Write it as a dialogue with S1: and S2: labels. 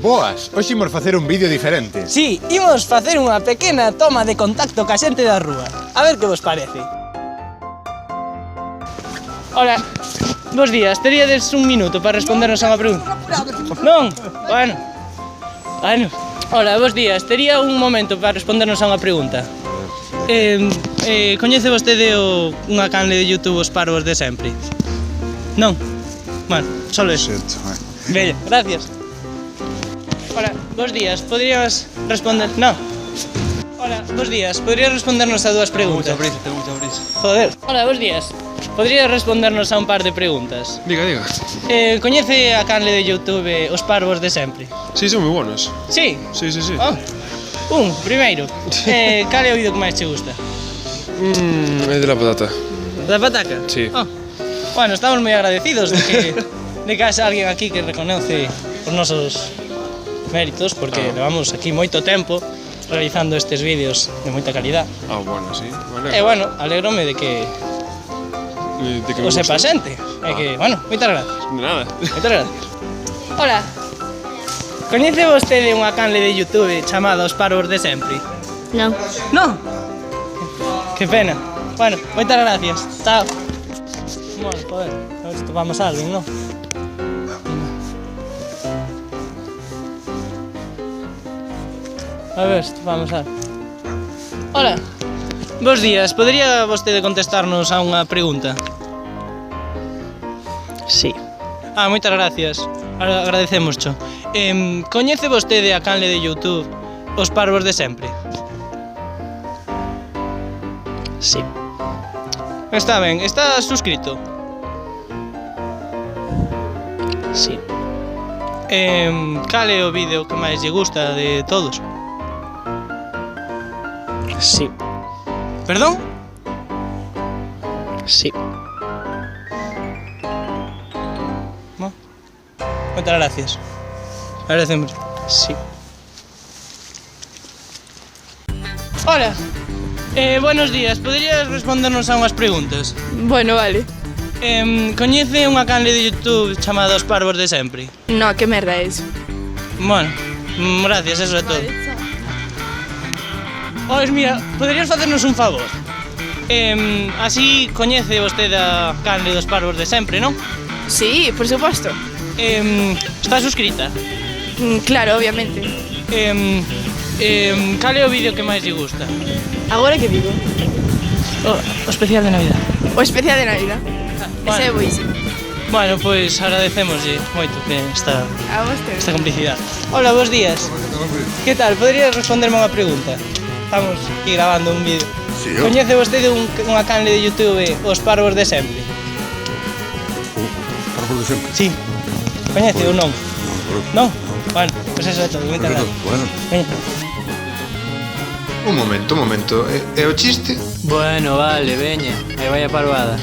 S1: Boas, hoxe imos facer un vídeo diferente.
S2: Sí, imos facer unha pequena toma de contacto ca xente da rúa. A ver que vos parece. Hola, bos días, teríades un minuto para respondernos a unha pregunta? Non? Bueno. Hola, bos días, tería un momento para respondernos a unha pregunta. Coñece vostede unha canle de YouTube Os Parvos de Sempre? Non? Bueno, solo eso. Bella, gracias. Hola, bos días, poderías responder... Non. Hola, bos días, poderías respondernos a dúas preguntas?
S3: Tengo mucha prisa.
S2: Joder. Hola, bos días. Poderías respondernos a un par de preguntas?
S3: Diga.
S2: Coñece a canle de YouTube Os Parvos de Sempre?
S3: Sí, son moi buenos.
S2: Sí?
S3: Sí.
S2: Primeiro. Cal é o vídeo que máis che gusta?
S3: É de la patata.
S2: Da pataca?
S3: Sí.
S2: Bueno, estamos moi agradecidos de que haxa alguén aquí que reconoce os nosos méritos, porque levamos aquí moito tempo realizando estes vídeos de moita calidad.
S3: Bueno, sí. Vale.
S2: E bueno, alégrome de que o sepa a xente. E que, bueno, moitas gracias.
S3: De nada.
S2: Moitas gracias. Hola. Coñece vostede unha canle de YouTube chamada Os Parvos de Sempre?
S4: Non.
S2: Non? Que pena. Bueno, moitas gracias. Chao. Bueno, joder, a ver se topamos a alguén, non? A ver se topamos a alguén. Hola. Bos días, podería vostede contestarnos a unha pregunta? Sí. Moitas gracias. Agradecémoscho. Coñece vostede a canle de YouTube Os Parvos de Sempre? Sí. Está ben, está suscrito? Sí. Cal é o vídeo que máis lle gusta de todos? Sí. Perdón? Sí. Moitas gracias. Agradecemos. Sí. Hola. Buenos días. Poderías respondernos a unhas preguntas?
S4: Bueno, vale.
S2: Coñece unha canle de YouTube chamada Os Parvos de Sempre?
S4: No, que merda é eso?
S2: Bueno, gracias, eso é todo.
S4: Vale, chao.
S2: Pois mira, poderías facernos un favor? Así coñece vostede a canle dos Parvos de Sempre, non?
S4: Sí, por supuesto.
S2: Está suscrita?
S4: Claro, obviamente.
S2: Cal é o vídeo que máis lle gusta?
S4: Agora que digo?
S2: O especial de Navidad.
S4: O especial de Navidad. Ese é boísimo.
S2: Bueno, pois agradecémoslle moito que esta
S4: A vostede.
S2: complicidade. Hola, bos días. Que tal? Poderías responderme unha pregunta? Estamos aquí grabando un vídeo.
S1: Sí,
S2: Coñece vostede unha canle de YouTube Os Parvos de Sempre?
S1: Parvos de Sempre.
S2: Sí. Coñece ou non? Non? Bueno, pois eso é todo. Moitas gracias.
S1: Bueno. Un momento. É o chiste?
S5: Bueno, vale, veña, aí vai a parvada.